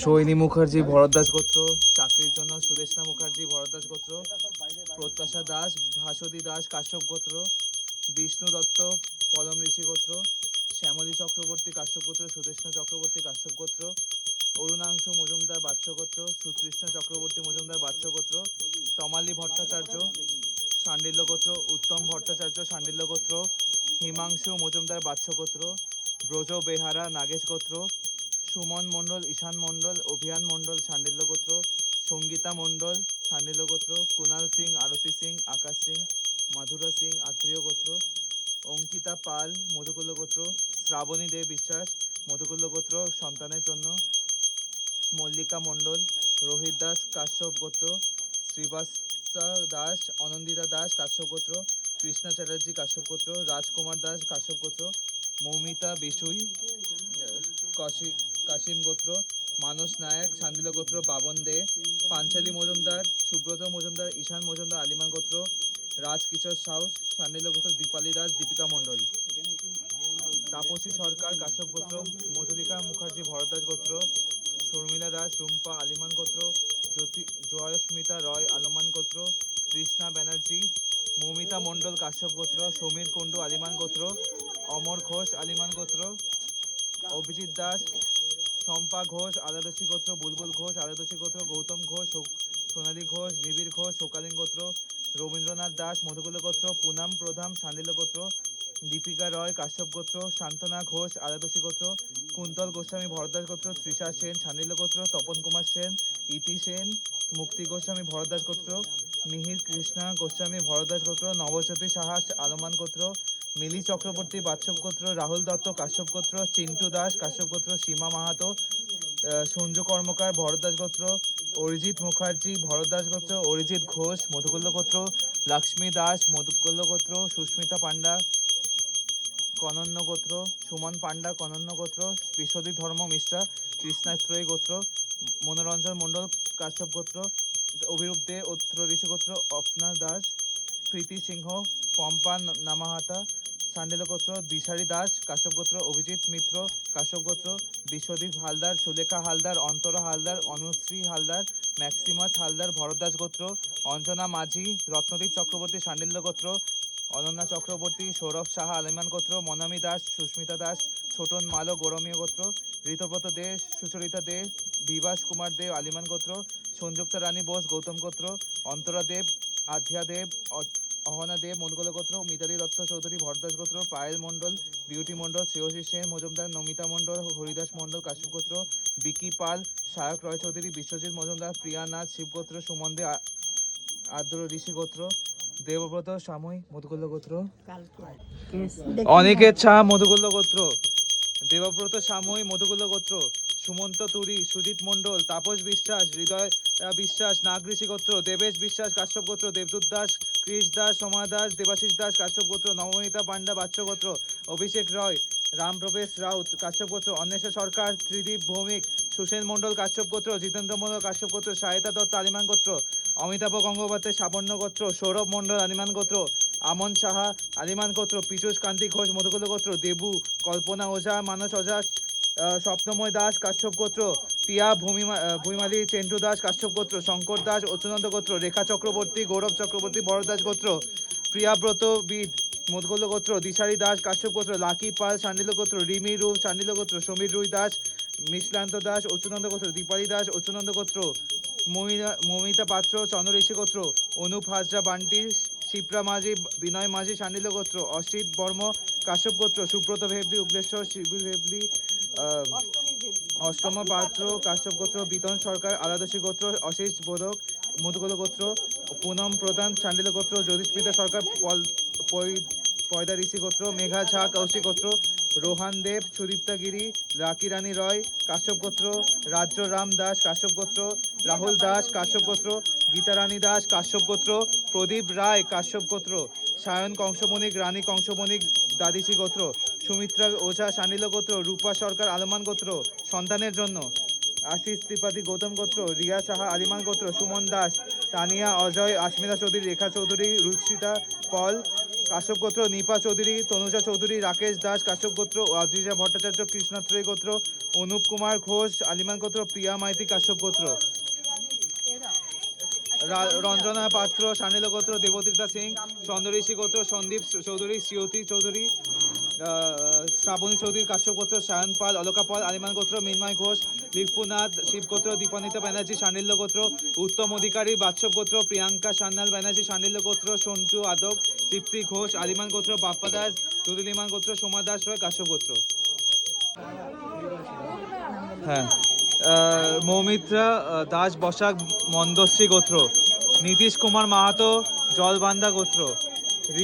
সোহিনী মুখার্জি ভরদ্বাজ গোত্র, চাকরির জন্য সুদেষ্ণা মুখার্জি ভরদ্বাজ গোত্র, প্রত্যাশা দাস ভাসদী দাস কাশ্যপ গোত্র, বিষ্ণু দত্ত পদম ঋষি গোত্র, শ্যামলী চক্রবর্তী কাশ্যপ গোত্র, সুদেষ্ণা চক্রবর্তী কাশ্যপ গোত্র, অরুণাংশু মজুমদার বাচ্চ গোত্র, সুকৃষ্ণ চক্রবর্তী মজুমদার বাচ্চ গোত্র, তমালী ভট্টাচার্য শাণ্ডিল্য গোত্র, উত্তম ভট্টাচার্য শাণ্ডিল্য গোত্র, হিমাংশু মজুমদার বাচ্চ গোত্র, ব্রজ বেহারা নাগেশ গোত্র, সুমন মণ্ডল ঈশান মণ্ডল অভিয়ান মণ্ডল শাণ্ডিল্য গোত্র, সঙ্গীতা মণ্ডল শাণ্ডিল্য গোত্র, কুণাল সিং আরতি সিং আকাশ সিং মাধুরা সিং আত্রেয় গোত্র, অঙ্কিতা পাল মধুকুল্য গোত্র, শ্রাবণী দে বিশ্বাস মধুকুল্য গোত্র সন্তানের জন্য, মল্লিকা মণ্ডল রোহিত দাস কাশ্যপ গোত্র, শ্রীবাস্তা দাস অনন্দিতা দাস কাশ্যপ গোত্র, কৃষ্ণা চ্যাটার্জি কাশ্যপ গোত্র, রাজকুমার দাস কাশ্যপ গোত্র, মৌমিতা বিশুই কাশিম গোত্র, মানস নায়ক শান্দিল গোত্র, বাবন দে, পাঞ্চালী মজুমদার সুব্রত মজুমদার ঈশান মজুমদার আলিমান গোত্র, রাজকিশোর সাউ শান্দিল গোত্র, দীপালি দাস দীপিকা মণ্ডল, তাপসী সরকার কাশ্যপ গোত্র, মধুলিকা মুখার্জি ভরদ্বাজ গোত্র, শর্মিলা দাস রুম্পা আলিমান গোত্র, জয়স্মিতা রয় আলমান গোত্র, তৃষ্ণা ব্যানার্জি, মৌমিতা মণ্ডল কাশ্যপ গোত্র, সমীর কুণ্ডু আলিমান গোত্র, অমর ঘোষ আলিমান গোত্র, অভিজিৎ দাস শম্পা ঘোষ আলাদসী গোত্র, বুলবুল ঘোষ আলাদসী গোত্র, গৌতম ঘোষ সোনালী ঘোষ নিবিড় ঘোষ শোকালীন গোত্র, রবীন্দ্রনাথ দাস মধুকুল গোত্র, পুনাম প্রধান শাণ্ডিল্য গোত্র, দীপিকা রয় কাশ্যপ গোত্র, শান্তনা ঘোষ আলাদসী গোত্র, কুন্তল গোস্বামী ভরদ্বাজ গোত্র, তৃষা সেন শাণ্ডিল্য গোত্র, তপন কুমার সেন ইতি সেন মুক্তি গোস্বামী ভরদ্বাজ গোত্র, মিহির কৃষ্ণা গোস্বামী ভরদ্বাজ গোত্র, নবজ্যোতি সাহা আলমান গোত্র, মিলি চক্রবর্তী বাচ্চব গোত্র, রাহুল দত্ত কাশ্যপ গোত্র, চিন্টু দাস কাশ্যপ গোত্র, সীমা মাহাতো সঞ্জু কর্মকার ভরদ্বাজ গোত্র, অরিজিৎ মুখার্জি ভরদ্বাজ গোত্র, অরিজিৎ ঘোষ মধুকুল্য গোত্র, লক্ষ্মী দাস মধুকুল্য গোত্র, সুস্মিতা পান্ডা কনন্য গোত্র, সুমন পান্ডা কনন্য গোত্র, বিশ্বজিৎ ধর্ম মিশ্রা কৃষ্ণাত্রয়ী গোত্র, মনোরঞ্জন মণ্ডল কাশ্যপ গোত্র, অভিরূপ দে উত্তর ঋষি গোত্র, অপনা দাস প্রীতি সিংহ পম্পা নামাহাতা শাণ্ডিল্য গোত্র, দিশারি দাস কাশ্যপ গোত্র, অভিজিৎ মিত্র কাশ্যপ গোত্র, বিশ্বদীপ হালদার সুলেখা হালদার অন্তরা হালদার অনুশ্রী হালদার ম্যাক্সিমাস হালদার ভরদ্বাজ গোত্র, অঞ্জনা মাঝি রত্নদীপ চক্রবর্তী শাণ্ডিল্য গোত্র, অনন্যা চক্রবর্তী সৌরভ সাহা আলিমান গোত্র, মনামী দাস সুস্মিতা দাস ছোটন মালো গৌরমীয় গোত্র, ঋতব্রত দে সুচরিতা দে বিভাস কুমার দেব আলিমান গোত্র, সংযুক্তা রানী বোস গৌতম গোত্র, অন্তরা দেব আধ্যা দেব অহনা দেব মধুকুল গোত্র, মিতালি দত্ত চৌধুরী ভরদ্বাজ গোত্র, পায়েল মণ্ডল বিউটি মণ্ডল, শ্রেয়সী সেন মজুমদার নমিতা মণ্ডল হরিদাস মণ্ডল কাশ্যপ গোত্র, বিকি পাল সায়ক রয় চৌধুরী বিশ্বজিৎ মজুমদার, প্রিয়া নাথ শিবগোত্র, সুমন দে আদ্র ঋষি গোত্র, দেবব্রত সাময়ী মধুকুল্য গোত্র, অনিকেত শাহ মধুকুল্য গোত্র, দেবব্রত সাময়ী মধুকুল্য গোত্র, সুমন্ত তুরি সুজিত মণ্ডল, তাপস বিশ্বাস হৃদয় বিশ্বাস নাগ ঋষি গোত্র, দেবেশ বিশ্বাস কাশ্যপ গোত্র, দেবদূত দাস কৃষ দাস সোমা দাস দেবাশিস দাস কাশ্যপ গোত্র, নবনীতা পান্ডা বাচ্চ গোত্র, অভিষেক রয় রামপ্রবেশ রাউত কাশ্যপ গোত্র, অন্বেষা সরকার ত্রিদীপ ভৌমিক সুসেন মণ্ডল কাশ্যপ গোত্র, জিতেন্দ্র মণ্ডল কাশ্যপ গোত্র, সাহিতা দত্ত আলিমান গোত্র, অমিতাভ গঙ্গোপাধ্যায় সাবর্ণ গোত্র, সৌরভ মণ্ডল আলিমান গোত্র, আমন সাহা আলিমান গোত্র, পীযূষ কান্তি ঘোষ মধুকুল গোত্র, দেবু কল্পনা ওঝা মানস ওঝা স্বপ্নময় দাস কাশ্যপ গোত্র, পিয়া ভূমিমালী চেন্টু দাস কাশ্যপ গোত্র, শঙ্কর দাস অচ্যুতানন্দ গোত্র, রেখা চক্রবর্তী গৌরব চক্রবর্তী ভরদ্বাজ গোত্র, প্রিয়াব্রত বিদ মধুকুল্য গোত্র, দিশারি দাস কাশ্যপ গোত্র, লাকি পাল শাণ্ডিল্য গোত্র, রিমি রূপ শাণ্ডিল্য গোত্র, সমীর রুই দাস মিশ্রান্ত দাস অচ্যুতানন্দ গোত্র, দীপালি দাস অচ্যুতানন্দ গোত্র, মৌমিতা পাত্র চন্দ্র ঋষি গোত্র, অনুপ হাজরা বান্টি শিপ্রা মাঝি বিনয় মাঝি শাণ্ডিল্য গোত্র, অসিত বর্ম কাশ্যপ গোত্র, সুব্রত ভেবলি উগ্রেশ্বর শিবু ভেবলি অষ্টম পাত্র কাশ্যপ গোত্র, বিতন সরকার আলাদসী গোত্র, অশিস বোধক মধুকুল গোত্র, পুনম প্রধান শাণ্ডিল্য গোত্র, জ্যোতিষ্মিতা সরকার পয়দা ঋষি গোত্র, মেঘা ঝা কৌশিক গোত্র, রোহান দেব সুদীপ্তা গিরি রাকি রানী রয় কাশ্যপ গোত্র, রাজ্য রাম দাস কাশ্যপ গোত্র, রাহুল দাস কাশ্যপ গোত্র, গীতারানী দাস কাশ্যপ গোত্র, প্রদীপ রায় কাশ্যপ গোত্র, সায়ন কংসমণিক রানী কংসমণিক দাদিসি গোত্র, সুমিত্রা ওঝা শাণ্ডিল্য গোত্র, রূপা সরকার আলমান গোত্র সন্তানের জন্য, আশিস ত্রিপাঠী গৌতম গোত্র, রিয়া সাহা আলিমান গোত্র, সুমন দাস তানিয়া অজয় আশমিতা চৌধুরী রেখা চৌধুরী রুচিতা পল কাশ্যপ গোত্র নিপা চৌধুরী, তনুজা চৌধুরী, রাকেশ দাস কাশ্যপ গোত্র, অদ্রিজা ভট্টাচার্য কৃষ্ণাত্রয়ী গোত্র, অনুপ কুমার ঘোষ আলিমান গোত্র, প্রিয়া মাইতি কাশ্যপ গোত্র, রঞ্জনা পাত্র সান্ডিল্য গোত্র, দেবতীর্থা সিং চন্দ্রঋষি গোত্র, সন্দীপ চৌধুরী, শ্রীয়তী চৌধুরী, শ্রাবণী চৌধুরী কাশ্যপ গোত্র, সায়ন পাল, অলকা পাল আলিমান গোত্র, মিন্ময় ঘোষ লিপুনাথ শিব গোত্র, দীপানিতা ব্যানার্জি শান্ডিল্য গোত্র, উত্তম অধিকারী বাচ্চব গোত্র, প্রিয়াঙ্কা সান্যাল ব্যানার্জি শান্ডিল্য গোত্র, সন্টু আদক, তৃপ্তি ঘোষ আলিমান গোত্র, বাপ্পা দাস দুদুলিমান গোত্র, সোমা দাস রয় কাশ্যপ গোত্র। হ্যাঁ, মৌমিত্রা দাস বসাক মন্দশ্রী গোত্র, নীতিশ কুমার মাহাতো জলবান্দা গোত্র,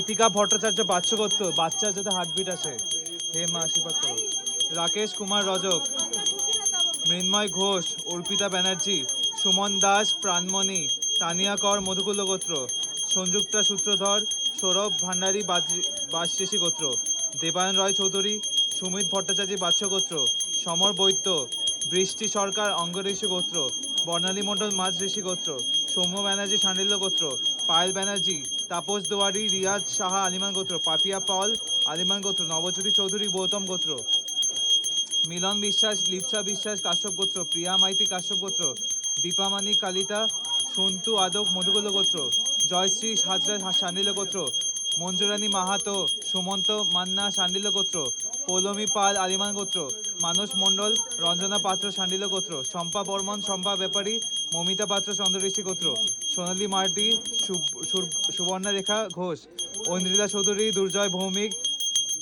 ঋতিকা ভট্টাচার্য বাচ্চ গোত্র, বাচ্চার যাতে হার্টবিট আছে, হে মা আশীর্বাদ করো, রাকেশ কুমার রজক, মৃন্ময় ঘোষ, অর্পিতা ব্যানার্জি, সুমন দাস প্রাণমণি, তানিয়া কর মধুকুল্ল গোত্র, সংযুক্তা সূত্রধর, সৌরভ ভান্ডারী বাসশেষী গোত্র, দেবায়ন রয় চৌধুরী, সুমিত ভট্টাচার্য বাচ্চ গোত্র, সমর বৈদ্য, বৃষ্টি সরকার অঙ্গঋষি গোত্র, বর্ণালী মণ্ডল মাঝ ঋষি গোত্র, সৌম্য ব্যানার্জি শান্ডিল্য গোত্র, পায়েল ব্যানার্জি, তাপস দুয়ারি, রিয়াজ সাহা আলিমান গোত্র, পাপিয়া পাল আলিমান গোত্র, নবজ্যোতি চৌধুরী গৌতম গোত্র, মিলন বিশ্বাস লিপসা বিশ্বাস কাশ্যপ গোত্র, প্রিয়া মাইতি কাশ্যপ গোত্র, দীপামানি কালিতা সন্তু আদক মধুকুল্ল গোত্র, জয়শ্রী হাজরা শান্ডিল্য গোত্র, মঞ্জুরানী মাহাতো সুমন্ত মান্না শান্ডিল্য গোত্র, পৌলমী পাল আলিমান গোত্র, মানস মণ্ডল রঞ্জনা পাত্র শান্ডিল্য গোত্র, শম্পা বর্মন শম্পা ব্যাপারী মমিতা পাত্র চন্দ্রঋষি গোত্র, সোনালী মার্ডি সুবর্ণা রেখা ঘোষ, ঐন্দ্রিলা চৌধুরী দুর্জয় ভৌমিক,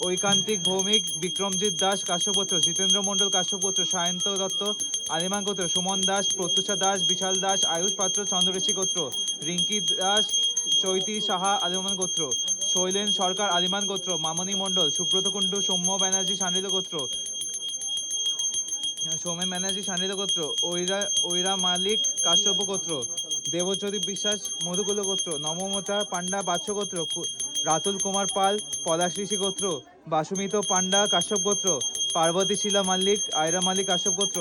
ঐকান্তিক ভৌমিক, বিক্রমজিৎ দাস কাশ্যপ গোত্র, জিতেন্দ্র মণ্ডল কাশ্যপ গোত্র, সায়ন্ত দত্ত আলিমান গোত্র, সুমন দাস প্রত্যুষা দাস বিশাল দাস আয়ুষ পাত্র চন্দ্রঋষি গোত্র, রিঙ্কি দাস চৈতি সাহা আলিমান গোত্র, শৈলেন সরকার আলিমান গোত্র, মামনি মণ্ডল সুব্রত কুণ্ডু সৌম্য ব্যানার্জি শান্ডিল্য গোত্র, সৌমেন ব্যানার্জি শান্ডিল্য গোত্র, ঐরা মালিক কাশ্যপ গোত্র, দেবজ্যোতি বিশ্বাস মধুকুল্ল গোত্র, নমমতা পান্ডা বাচ্চ গোত্র, রাতুল কুমার পাল পলাশ ঋষি গোত্র, বাসুমিত পান্ডা কাশ্যপ গোত্র, পার্বতী শিলা মাল্লিক আয়রা মালিক কাশ্যপ গোত্র,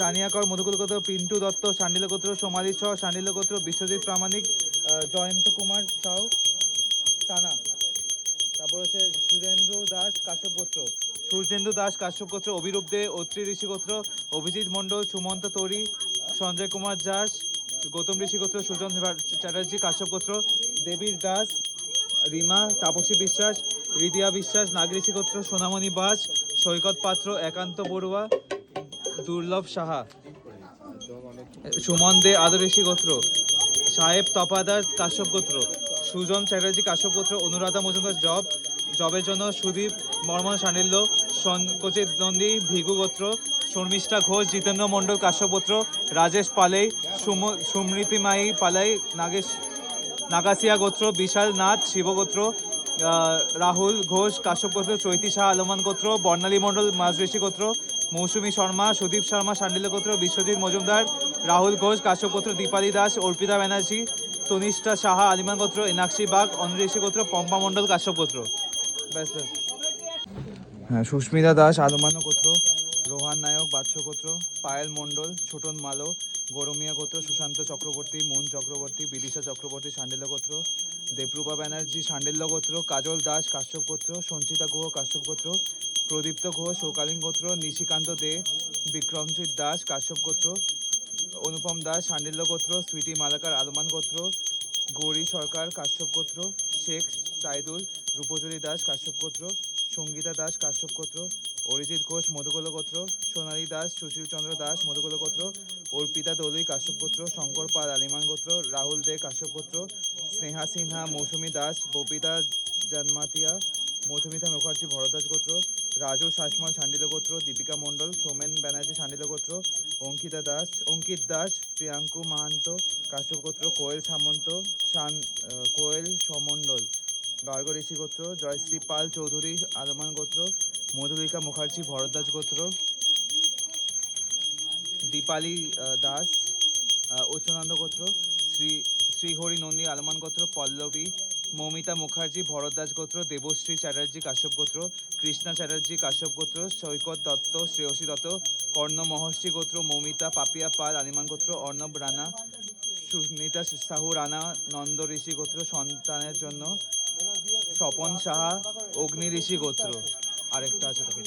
তানিয়াকর মধুকুল গোত্র, পিন্টু দত্ত শান্ডিল্য গোত্র, সোমালি ছ শান্ডিল্য গোত্র, বিশ্বজিৎ প্রামাণিক, জয়ন্ত কুমার সাউ সানা, তারপর হচ্ছে সুরেন্দ্র দাস কাশ্যপ গোত্র, সূর্যেন্দু দাস কাশ্যপ গোত্র, অভিরূপ দে অত্রি ঋষি গোত্র, অভিজিৎ মণ্ডল সুমন্ত তরি, সঞ্জয় কুমার দাস গৌতম ঋষি গোত্র, সুজন চ্যাটার্জি কাশ্যপ গোত্র, দেবীর দাস রিমা তাপসী বিশ্বাস, হৃদিয়া বিশ্বাস নাগঋষি গোত্র, সোনামণি বাস সৈকত পাত্র, একান্ত বড়ুয়া, দুর্লভ সাহা, সুমন দে আদঋষি গোত্র, সাহেব তপাদার কাশ্যপ গোত্র, সুজন চ্যাটার্জি কাশ্যপ গোত্র, অনুরাধা মজুমদার জবের জন্য সুদীপ বর্মন শান্ডিল্য, সংকোচিত নন্দী ভিগু গোত্র, শর্মিষ্ঠা ঘোষ জিতেন্দ্র মণ্ডল কাশ্যপ গোত্র, রাজেশ পালেই সুমৃতিমায়ী পালাই নাগাসিয়া গোত্র, বিশাল নাথ শিবগোত্র, রাহুল ঘোষ কাশ্যপ গোত্র, চৈতি শাহ আলমান গোত্র, বর্ণালী মণ্ডল মাজঋষি গোত্র, মৌসুমী শর্মা সুদীপ শর্মা শান্ডিল্য গোত্র, বিশ্বজিৎ মজুমদার রাহুল ঘোষ কাশ্যপ গোত্র, দীপালি দাস অর্পিতা ব্যানার্জি তনিষ্ঠা সাহা আলিমান গোত্র, এনাক্ষী বাগ অনঋষি গোত্র, পম্পা মণ্ডল কাশ্যপ গোত্র। ব্যাস ব্যাস। হ্যাঁ, সুস্মিতা দাস আলমান গোত্র, রোহান নায়ক বাৎস গোত্র, পায়েল মণ্ডল ছোটন মালো গরমিয়া গোত্র, সুশান্ত চক্রবর্তী মুন চক্রবর্তী বিদিশা চক্রবর্তী শান্ডিল্য গোত্র, দেবরূপা ব্যানার্জি শান্ডিল্য গোত্র, কাজল দাস কাশ্যপ গোত্র, সঞ্চিতা গুহ কাশ্যপ গোত্র, প্রদীপ্ত ঘোষ ওকালীন গোত্র, নিশিকান্ত দে বিক্রমজিৎ দাস কাশ্যপ গোত্র, অনুপম দাস শান্ডিল্য গোত্র, সুইটি মালাকার আলমান গোত্র, গৌরী সরকার কাশ্যপ গোত্র, শেখ সাইদুল রূপজ্যোতি দাস কাশ্যপ গোত্র, সঙ্গীতা দাস কাশ্যপ গোত্র, অরিজিৎ ঘোষ মধুকুল্ল গোত্র, সোনালী দাস সুশীল চন্দ্র দাস মধুকুল্ল গোত্র, অর্পিতা দলুই কাশ্যপ গোত্র, শঙ্কর পাল আলিমান গোত্র, রাহুল দে কাশ্যপ গোত্র, স্নেহা সিনহা মৌসুমী দাস, ববিতা জন্মাতিয়া মধুমিতা মুখার্জি ভরদ্বাজ গোত্র, রাজু শাসমল শান্ডিল্য গোত্র, দীপিকা মণ্ডল সোমেন ব্যানার্জি শান্ডিল্য গোত্র, অঙ্কিত দাস প্রিয়াঙ্কু মাহান্ত কাশ্যপ গোত্র, কোয়েল সামন্ত কোয়েল সমণ্ডল গার্গ ঋষি গোত্র, জয়শ্রী পাল চৌধুরী আলমান গোত্র, মধুলিকা মুখার্জি ভরদ্বাজ গোত্র, দীপালি দাস উচ্চনন্দ গোত্র, শ্রীহরি নন্দী আলমান গোত্র, পল্লবী মৌমিতা মুখার্জি ভরদ্বাজ গোত্র, দেবশ্রী চ্যাটার্জি কাশ্যপ গোত্র, কৃষ্ণা চ্যাটার্জি কাশ্যপ গোত্র, সৈকত দত্ত শ্রেয়সী দত্ত কর্ণ মহর্ষি গোত্র, মৌমিতা পাপিয়া পাল আলিমান গোত্র, অর্ণব রানা সুনীতা সাহু রানা নন্দ ঋষি গোত্র, সন্তানের জন্য স্বপন সাহা অগ্নি ঋষি গোত্র। আরেকটা আছে দেখো